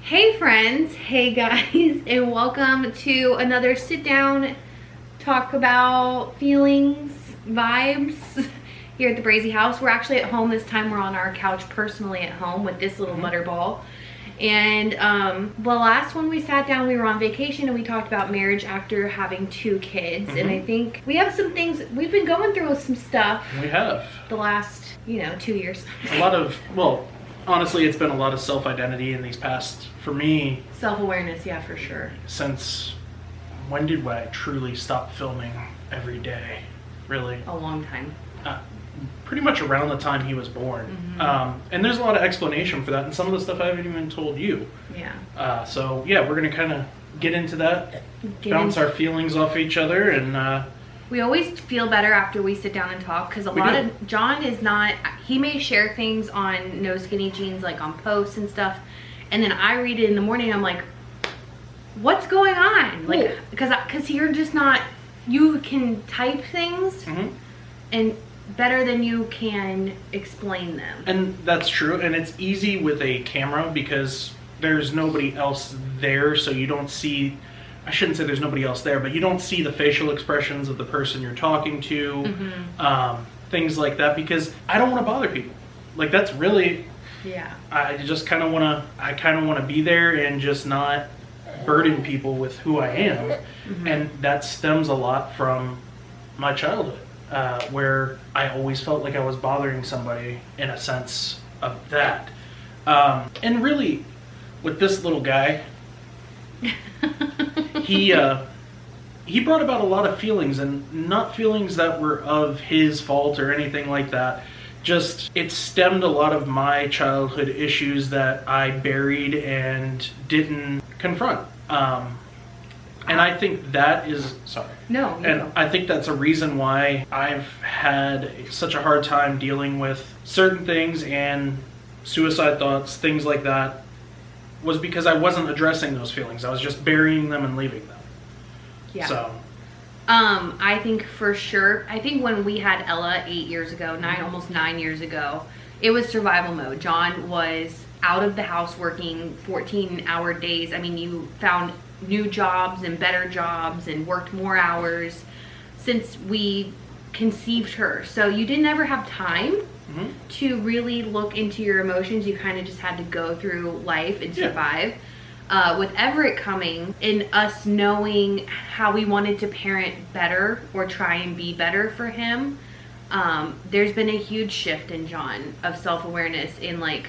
Hey friends, hey guys, and welcome to another sit down, talk about feelings, vibes here at the Brazee house. We're actually at home this time. We're on our couch personally at home with this little butterball. And the last one we sat down, we were on vacation and we talked about marriage after having 2 kids. And I think we have some things, we've been going through some stuff. We have. The last, 2 years. A lot of, well, honestly, it's been a lot of self-identity in these past, for me. Self-awareness, yeah, for sure. Since, when did I truly stop filming every day? Really? A long time. Pretty much around the time he was born. And there's a lot of explanation for that, and some of the stuff I haven't even told you. Yeah. So, yeah, we're going to kind of get into that, bounce our feelings off each other, and... we always feel better after we sit down and talk, because John is not, he may share things on No Skinny Jeans, like on posts and stuff, and then I read it in the morning, I'm like, what's going on? Like, because you're just not, you can type things and better than you can explain them. And that's true, and it's easy with a camera because there's nobody else there, so you don't see, I shouldn't say there's nobody else there, but you don't see the facial expressions of the person you're talking to, things like that, because I don't want to bother people. Like, that's really, I just kind of want to be there and just not burden people with who I am. And that stems a lot from my childhood, where I always felt like I was bothering somebody in a sense of that. And really, with this little guy, he brought about a lot of feelings, and not feelings that were of his fault or anything like that. Just, it stemmed a lot of my childhood issues that I buried and didn't confront. And I think that is, I think that's a reason why I've had such a hard time dealing with certain things and suicide thoughts, things like that, was because I wasn't addressing those feelings. I was just burying them and leaving them. Yeah. So. I think for sure, I think when we had Ella 8 years ago, almost 9 years ago, it was survival mode. John was out of the house working 14-hour days. I mean, you found new jobs and better jobs and worked more hours since we conceived her. So you didn't ever have time to really look into your emotions. You kind of just had to go through life and survive. With Everett coming and us knowing how we wanted to parent better or try and be better for him, there's been a huge shift in John of self-awareness. In, like,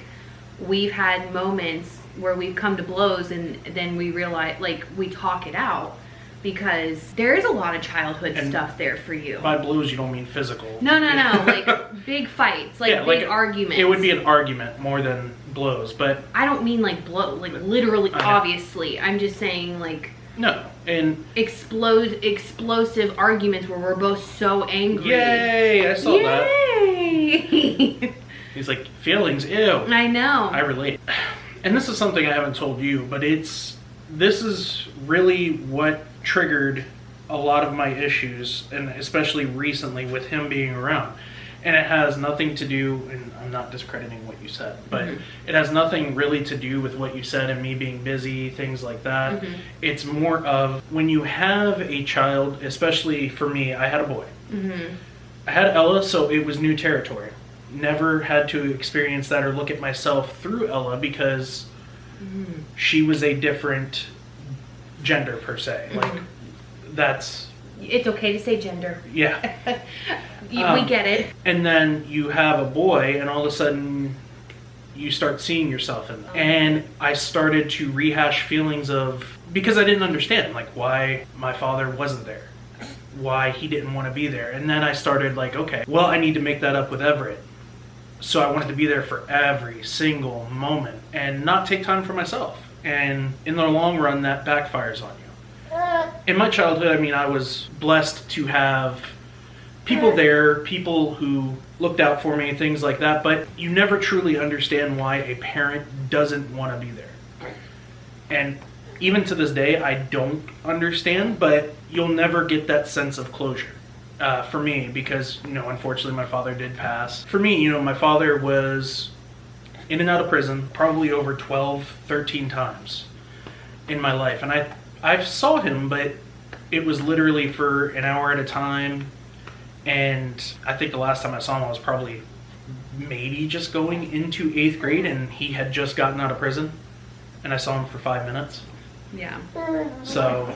we've had moments where we've come to blows and then we realize, like, we talk it out, because there is a lot of childhood stuff there for you. By blows, you don't mean physical. No, like big fights, like big arguments. It would be an argument more than blows, but I don't mean like like literally, obviously. I'm just saying, like, no, and explosive arguments where we're both so angry. Yay! I saw that. Yay! He's like, feelings, ew. I know. I relate. And this is something I haven't told you, but this is really what triggered a lot of my issues, and especially recently with him being around. And it has nothing to do, and I'm not discrediting what you said, but it has nothing really to do with what you said and me being busy, things like that. It's more of when you have a child, especially for me, I had a boy. I had Ella, so it was new territory. Never had to experience that or look at myself through Ella, because she was a different gender per se. Like, that's... It's okay to say gender. Yeah. We get it. And then you have a boy, and all of a sudden you start seeing yourself in them. And I started to rehash feelings of, because I didn't understand, like, why my father wasn't there, why he didn't want to be there. And then I started like, okay, well, I need to make that up with Everett. So I wanted to be there for every single moment and not take time for myself. And in the long run, that backfires on you. In my childhood, I mean, I was blessed to have people there, people who looked out for me, things like that, but you never truly understand why a parent doesn't want to be there. And even to this day, I don't understand, but you'll never get that sense of closure. For me, because, unfortunately my father did pass. For me, my father was in and out of prison probably over 12, 13 times in my life. And I saw him, but it was literally for an hour at a time. And I think the last time I saw him, I was probably maybe just going into 8th grade, and he had just gotten out of prison. And I saw him for 5 minutes. Yeah. So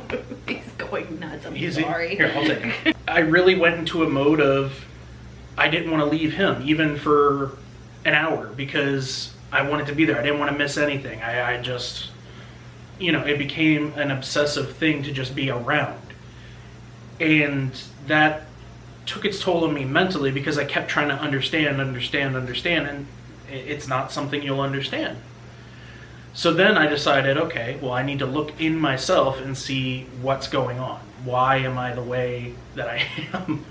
he's going nuts. I'm easy. sorry. Here, I'll take it. I really went into a mode of I didn't want to leave him even for an hour because I wanted to be there. I didn't want to miss anything. I just, it became an obsessive thing to just be around. And that took its toll on me mentally because I kept trying to understand, and it's not something you'll understand. So then I decided, okay, well, I need to look in myself and see what's going on. Why am I the way that I am?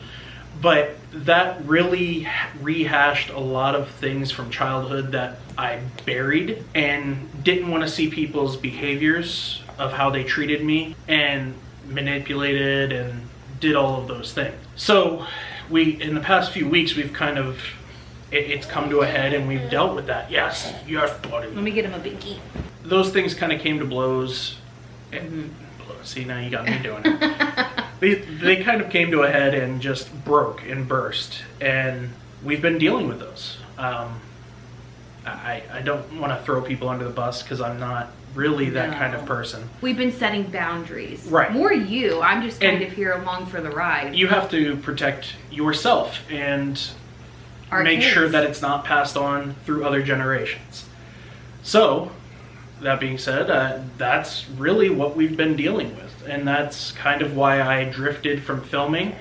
But that really rehashed a lot of things from childhood that I buried and didn't want to see people's behaviors of how they treated me and manipulated and did all of those things. So in the past few weeks, we've kind of, it's come to a head and we've dealt with that. Yes, buddy. Let me get him a binky. Those things kind of came to blows. See, now you got me doing it. They kind of came to a head and just broke and burst. And we've been dealing with those. I don't want to throw people under the bus because I'm not really that kind of person. We've been setting boundaries. Right. More you. I'm just kind of here along for the ride. You have to protect yourself and make kids. sure that it's not passed on through other generations. So, that being said, that's really what we've been dealing with. And that's kind of why I drifted from filming,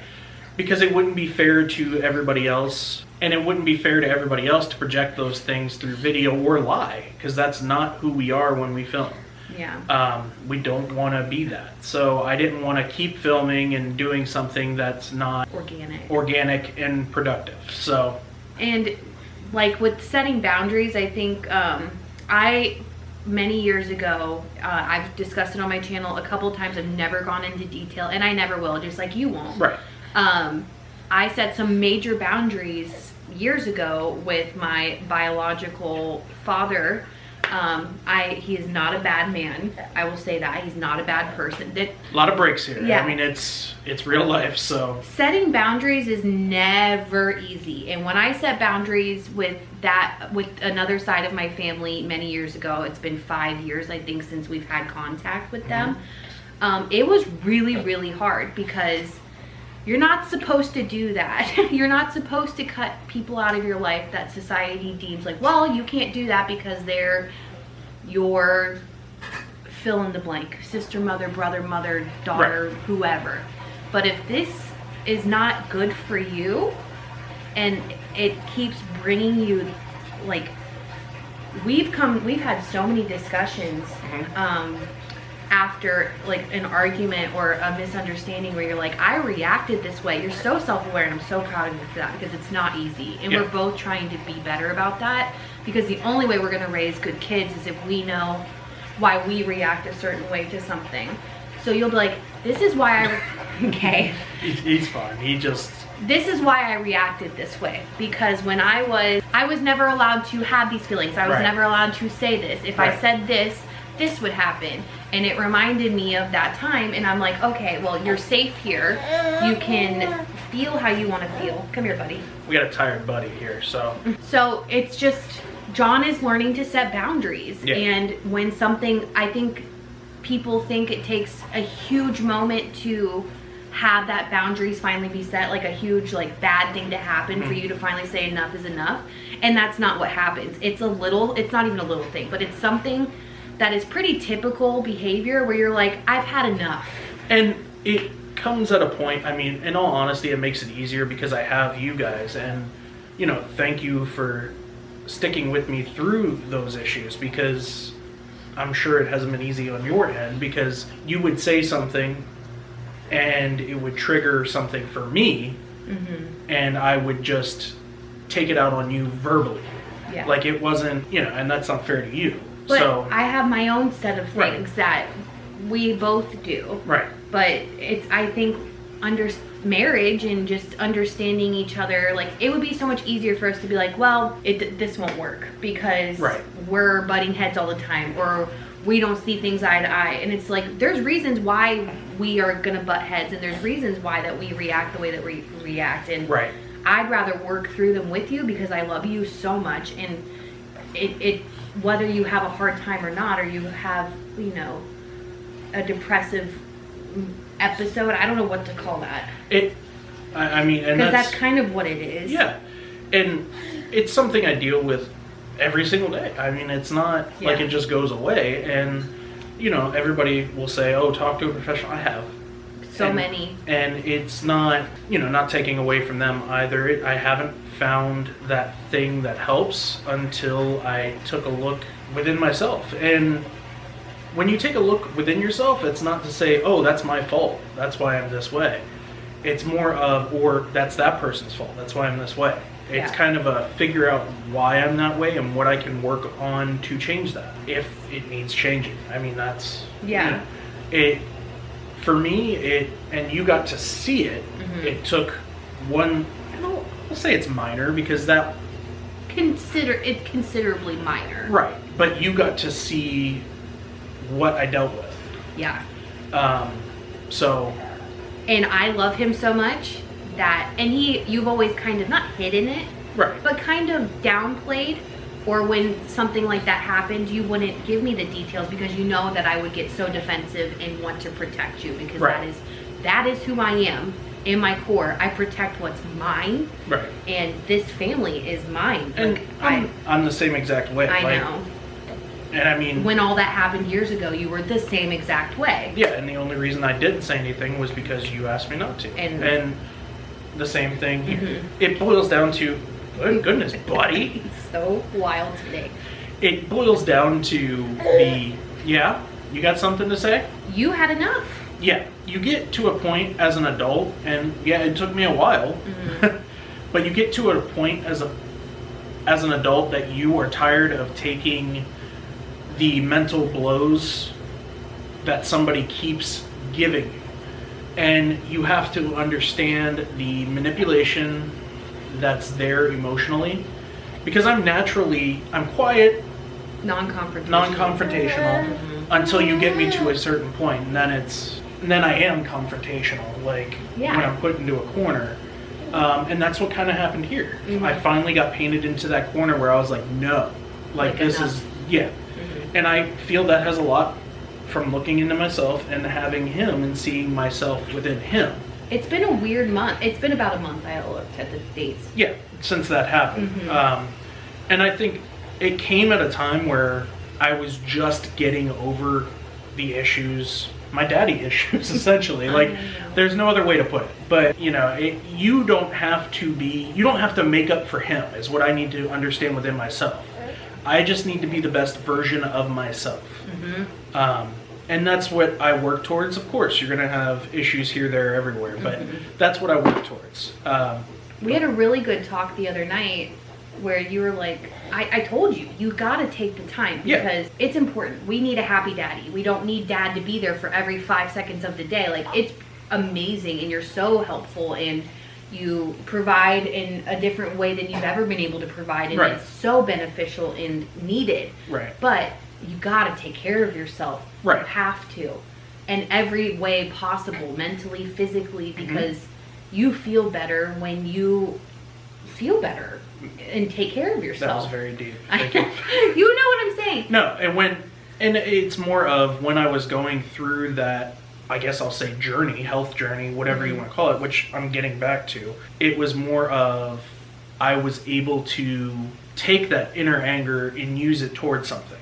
because it wouldn't be fair to everybody else. And it wouldn't be fair to everybody else to project those things through video or lie, because that's not who we are when we film. Yeah. We don't want to be that. So I didn't want to keep filming and doing something that's not organic and productive. So. And like with setting boundaries, I think many years ago, I've discussed it on my channel a couple times. I've never gone into detail, and I never will, just like you won't. Right. I set some major boundaries years ago with my biological father. He is not a bad man. I will say that. He's not a bad person. A lot of breaks here. Yeah. I mean, it's real life, so. Setting boundaries is never easy. And when I set boundaries with another side of my family many years ago, it's been 5 years, I think, since we've had contact with them. It was really, really hard because you're not supposed to do that. You're not supposed to cut people out of your life that society deems like, well, you can't do that because they're your fill in the blank, sister, mother, brother, mother, daughter, right. Whoever. But if this is not good for you and it keeps bringing you, like, we've had so many discussions after like an argument or a misunderstanding where you're like, I reacted this way. You're so self-aware, and I'm so proud of you for that, because it's not easy. And we're both trying to be better about that, because the only way we're going to raise good kids is if we know why we react a certain way to something. So you'll be like, this is why I okay. He's fine. This is why I reacted this way, because when I was never allowed to have these feelings. I was never allowed to say this. If I said this would happen. And it reminded me of that time, and I'm like, okay, well, you're safe here. You can feel how you want to feel. Come here, buddy. We got a tired buddy here, so. So it's just, John is learning to set boundaries. Yeah. And when something, I think people think it takes a huge moment to have that boundaries finally be set, like a huge, like, bad thing to happen for you to finally say enough is enough. And that's not what happens. It's not even a little thing, but it's something that is pretty typical behavior where you're like, I've had enough. And it comes at a point, I mean, in all honesty, it makes it easier because I have you guys, and, thank you for sticking with me through those issues, because I'm sure it hasn't been easy on your end, because you would say something and it would trigger something for me, and I would just take it out on you verbally. Yeah. Like it wasn't, and that's not fair to you. But so, I have my own set of things that we both do. Right. But it's, I think, marriage and just understanding each other. Like, it would be so much easier for us to be like, well, this won't work because we're butting heads all the time, or we don't see things eye to eye. And it's like, there's reasons why we are gonna butt heads, and there's reasons why that we react the way that we react. And I'd rather work through them with you because I love you so much. And it whether you have a hard time or not, or you have, you know, a depressive episode, I don't know what to call that. I mean, and because that's kind of what it is. Yeah, and it's something I deal with every single day. I mean, it's not like it just goes away. And you know, everybody will say, "Oh, talk to a professional." I have so many, and it's not, you know, not taking away from them either. I haven't found that thing that helps until I took a look within myself. And when you take a look within yourself, it's not to say, oh, that's my fault, that's why I'm this way. It's more of, or that's that person's fault, that's why I'm this way. It's kind of a figure out why I'm that way and what I can work on to change that, if it needs changing. I mean, that's, you know, it, for me, and you got to see it, it took one, I'll say it's minor because that... considerably minor. Right, but you got to see what I dealt with. Yeah. So... And I love him so much that... And you've always kind of, not hidden it, but kind of downplayed. Or when something like that happened, you wouldn't give me the details because you know that I would get so defensive and want to protect you, because that is who I am. In my core, I protect what's mine, and this family is mine. And like, I'm the same exact way. I know. And I mean, when all that happened years ago, you were the same exact way. Yeah, and the only reason I didn't say anything was because you asked me not to. And the same thing, it boils down to, oh goodness, buddy. It's so wild today. It boils down to you got something to say? You had enough. Yeah, you get to a point as an adult, and it took me a while, but you get to a point as an adult that you are tired of taking the mental blows that somebody keeps giving you. And you have to understand the manipulation that's there emotionally. Because I'm quiet, non-confrontational until you get me to a certain point, and then I am confrontational, like when I'm put into a corner. And that's what kind of happened here. I finally got painted into that corner where I was like, no, like this enough. And I feel that has a lot from looking into myself and having him and seeing myself within him. It's been a weird month. It's been about a month. I looked at the dates. Yeah, since that happened. And I think it came at a time where I was just getting over the issues, my daddy issues, essentially. Like, there's no other way to put it. But, you know, you don't have to make up for him, is what I need to understand within myself. I just need to be the best version of myself. And that's what I work towards. Of course, you're going to have issues here, there, everywhere, but that's what I work towards. We had a really good talk the other night where you were like, I told you got to take the time because it's important. We need a happy daddy. We don't need dad to be there for every 5 seconds of the day. Like, it's amazing, and you're so helpful, and you provide in a different way than you've ever been able to provide, and it's so beneficial and needed. But you got to take care of yourself. You have to, in every way possible, mentally, physically, because you feel better when you feel better and take care of yourself. That was very deep. Thank you. You know what I'm saying. No, and it's more of when I was going through that, I guess I'll say health journey, whatever you want to call it, which I'm getting back to. It was more of, I was able to take that inner anger and use it towards something.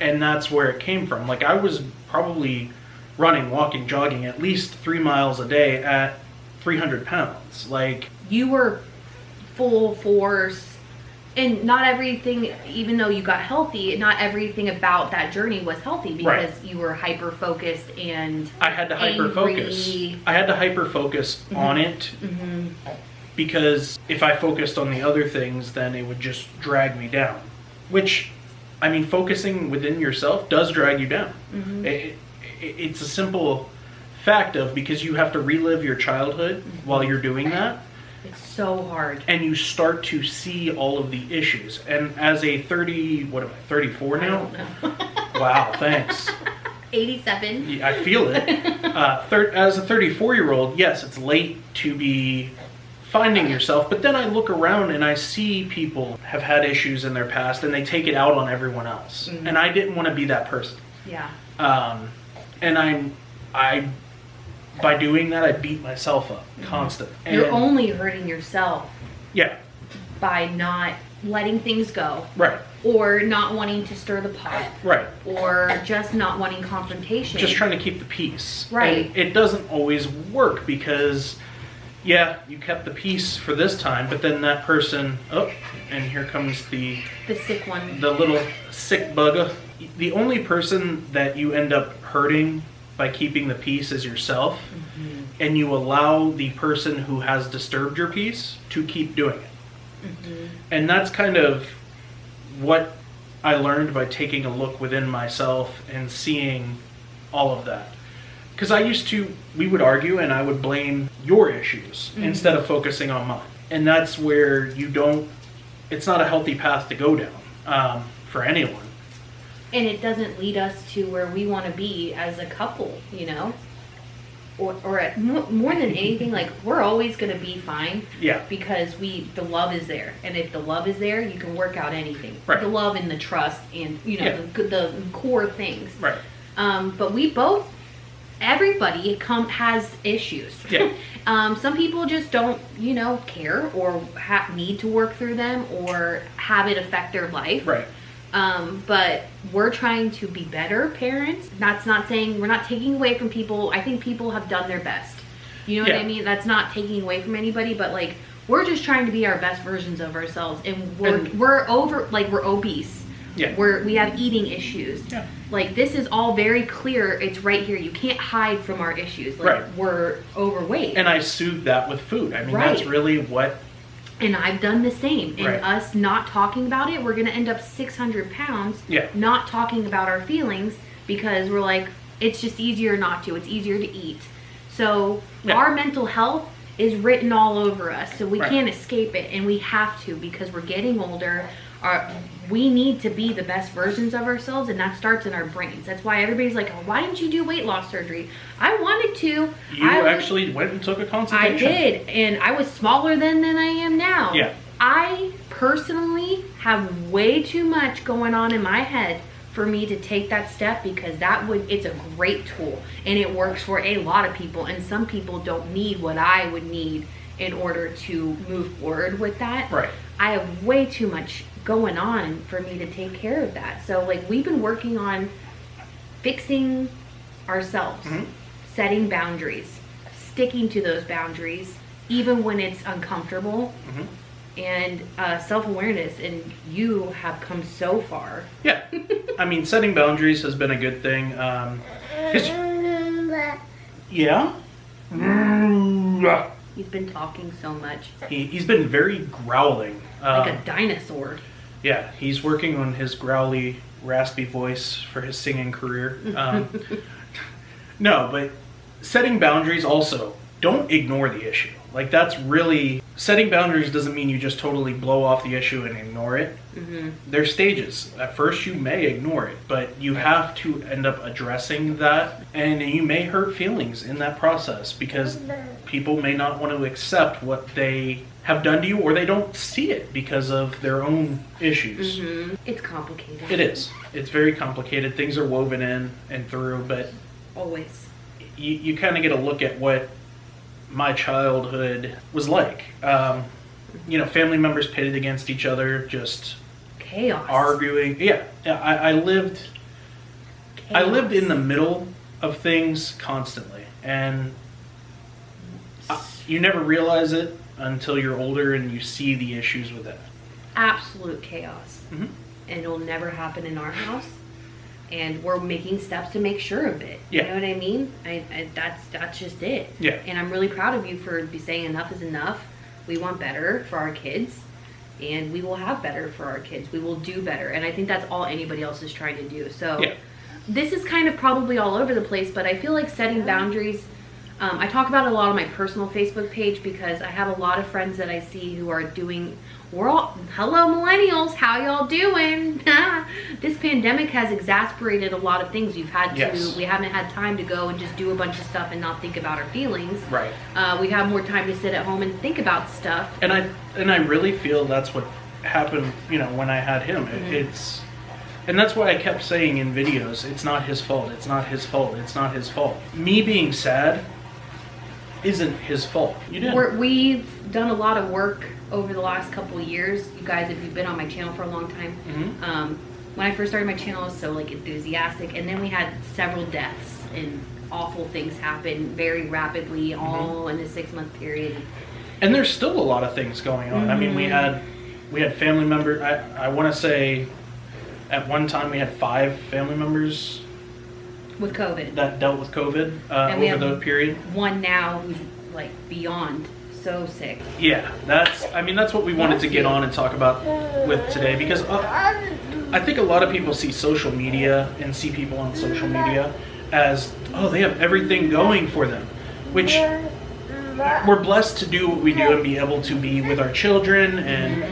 And that's where it came from. Like, I was probably running, walking, jogging at least 3 miles a day at 300 pounds. Like, you were full force, and not everything, even though you got healthy, not everything about that journey was healthy, because you were hyper focused, and I had to hyper focus on it, because if I focused on the other things, then it would just drag me down, which, I mean, focusing within yourself does drag you down. It's a simple fact of, because you have to relive your childhood while you're doing that. It's so hard. And you start to see all of the issues. And as a 34 now? I don't know. Wow, thanks. 87. Yeah, I feel it. As a 34-year-old, yes, it's late to be finding yourself, but then I look around and I see people have had issues in their past and they take it out on everyone else. Mm-hmm. And I didn't want to be that person. Yeah. And I by doing that, I beat myself up constantly. You're only hurting yourself. Yeah. By not letting things go. Right. Or not wanting to stir the pot. Right. Or just not wanting confrontation. Just trying to keep the peace. Right. And it doesn't always work because, yeah, you kept the peace for this time, but then that person, and here comes the sick one. The little sick bugger. The only person that you end up hurting by keeping the peace is yourself, and you allow the person who has disturbed your peace to keep doing it. And that's kind of what I learned by taking a look within myself and seeing all of that. Because we would argue and I would blame your issues instead of focusing on mine. And that's where it's not a healthy path to go down for anyone. And it doesn't lead us to where we want to be as a couple, you know? Or more than anything, like, we're always going to be fine. Yeah. Because the love is there. And if the love is there, you can work out anything. Right. The love and the trust and, the core things. Right. But everybody has issues. Yeah. Some people just don't, care or need to work through them or have it affect their life. Right. But we're trying to be better parents. That's not saying we're not taking away from people. I think people have done their best. You know what I mean? That's not taking away from anybody, but like, we're just trying to be our best versions of ourselves. And we're obese. Yeah. We have eating issues. Yeah. Like, this is all very clear. It's right here. You can't hide from our issues. Like, we're overweight. And I soothe that with food. I mean, Right. that's really what... And I've done the same. And Right. us not talking about it, we're going to end up 600 pounds not talking about our feelings because we're like, it's just easier not to. It's easier to eat. So our mental health is written all over us. So we can't escape it. And we have to because we're getting older. We need to be the best versions of ourselves, and that starts in our brains. That's why everybody's like, oh, why didn't you do weight loss surgery? I wanted to. You actually went and took a consultation. I did, and I was smaller then than I am now. Yeah. I personally have way too much going on in my head for me to take that step because it's a great tool, and it works for a lot of people, and some people don't need what I would need in order to move forward with that. Right. I have way too much going on for me to take care of that. So like, we've been working on fixing ourselves, setting boundaries, sticking to those boundaries, even when it's uncomfortable, and self-awareness. And you have come so far. Yeah. I mean, setting boundaries has been a good thing. Yeah? He's been talking so much. He's been very growling. Like a dinosaur. Yeah, he's working on his growly, raspy voice for his singing career. No, but setting boundaries also, don't ignore the issue. Like, that's really, setting boundaries doesn't mean you just totally blow off the issue and ignore it. There's stages. At first you may ignore it, but you have to end up addressing that, and you may hurt feelings in that process because people may not want to accept what they have done to you, or they don't see it because of their own issues. It's complicated. It is. It's very complicated. Things are woven in and through, but always. You kind of get a look at what my childhood was like. Family members pitted against each other, just chaos, arguing. I lived in the middle of things constantly, and you never realize it until you're older and you see the issues with that. Absolute chaos. And it'll never happen in our house. And we're making steps to make sure of it. Yeah. You know what I mean? That's just it. Yeah. And I'm really proud of you for saying enough is enough. We want better for our kids, and we will have better for our kids. We will do better. And I think that's all anybody else is trying to do. So this is kind of probably all over the place, but I feel like setting boundaries I talk about it a lot on my personal Facebook page because I have a lot of friends that I see who are doing, hello millennials, how y'all doing? This pandemic has exasperated a lot of things. We haven't had time to go and just do a bunch of stuff and not think about our feelings. Right. We have more time to sit at home and think about stuff. And I really feel that's what happened, you know, when I had him. And that's why I kept saying in videos, it's not his fault, it's not his fault, it's not his fault. Me being sad isn't his fault. You didn't. We've done a lot of work over the last couple of years. You guys, if you've been on my channel for a long time, when I first started my channel, I was so like enthusiastic, and then we had several deaths and awful things happen very rapidly, all in a 6-month period. And there's still a lot of things going on. I mean, we had family members. I want to say, at one time we had 5 family members with COVID that dealt with COVID over the period. One now who's like beyond so sick. Yeah, that's what we wanted to get on and talk about with today, because I think a lot of people see social media and see people on social media as, oh, they have everything going for them, which we're blessed to do what we do and be able to be with our children. And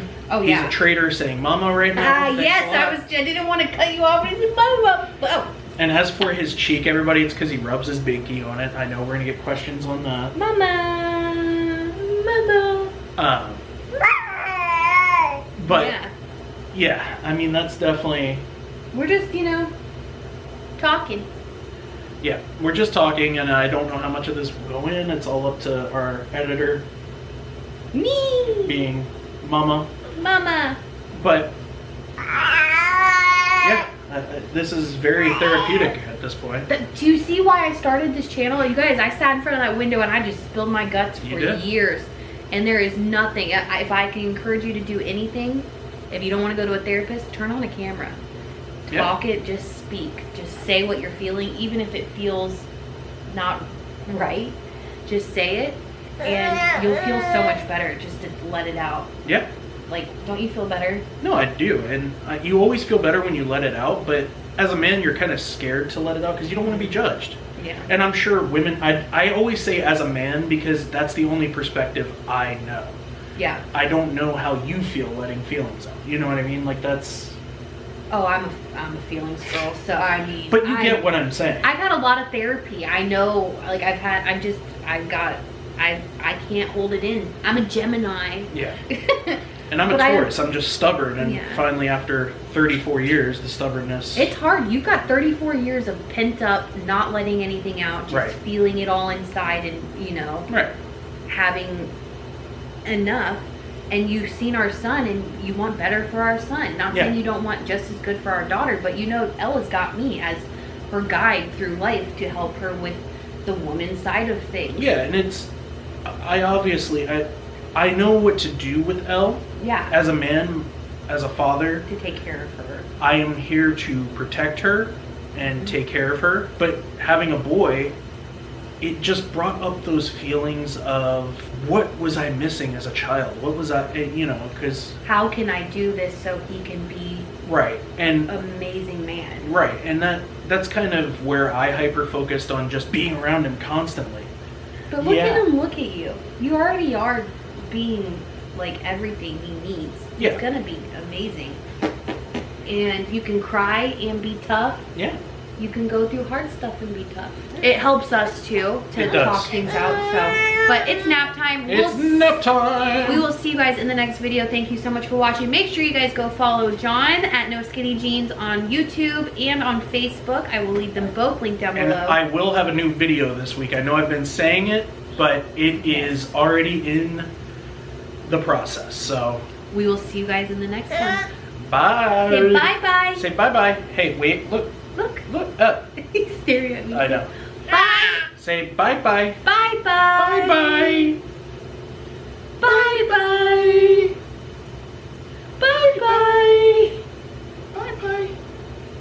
he's a traitor saying mama right now. Yes, I didn't want to cut you off. I said mama. Oh. And as for his cheek, everybody, it's because he rubs his binky on it. I know we're gonna get questions on that. Mama. But yeah, I mean, that's definitely. We're just, you know, talking. Yeah, we're just talking, and I don't know how much of this will go in. It's all up to our editor. Me. Being Mama. But yeah, this is very therapeutic at this point. Do you see why I started this channel? You guys, I sat in front of that window and I just spilled my guts for years. And there is nothing. If I can encourage you to do anything, if you don't want to go to a therapist, turn on a camera. Talk it, just speak. Just say what you're feeling, even if it feels not right. Just say it, and you'll feel so much better just to let it out. Yeah. Like, don't you feel better? No, I do. And you always feel better when you let it out, but as a man, you're kind of scared to let it out because you don't want to be judged. Yeah. And I'm sure women, I always say as a man because that's the only perspective I know. Yeah. I don't know how you feel letting feelings out. You know what I mean? Like, that's... Oh, I'm a feelings girl, so I mean... But you get what I'm saying. I've had a lot of therapy. I know, like, I can't hold it in. I'm a Gemini. Yeah. And I'm a Taurus. I'm just stubborn, and finally, after 34 years, the stubbornness... It's hard. You've got 34 years of pent up, not letting anything out, just feeling it all inside, and, you know, having enough. And you've seen our son, and you want better for our son. Not saying you don't want just as good for our daughter, but you know, Ella's got me as her guide through life to help her with the woman side of things. Yeah, and it's... I know what to do with Elle. Yeah. As a man, as a father. To take care of her. I am here to protect her and take care of her. But having a boy, it just brought up those feelings of what was I missing as a child? What was I, you know, because... How can I do this so he can be and amazing man? Right, and that's kind of where I hyper-focused on just being around him constantly. But look at him, look at you. You already are being like everything he needs. Yeah. He's gonna be amazing. And you can cry and be tough. Yeah. You can go through hard stuff and be tough. It helps us too to talk things out. So, but it's nap time. It's nap time. We will see you guys in the next video. Thank you so much for watching. Make sure you guys go follow John at No Skinny Jeans on YouTube and on Facebook. I will leave them both linked down below. And I will have a new video this week. I know I've been saying it, but it is already in the process. So we will see you guys in the next one. Bye. Say bye-bye. Say bye-bye. Hey, wait, look. Look up. He's staring at me. I know. Bye. Say bye-bye. Bye-bye. Bye-bye.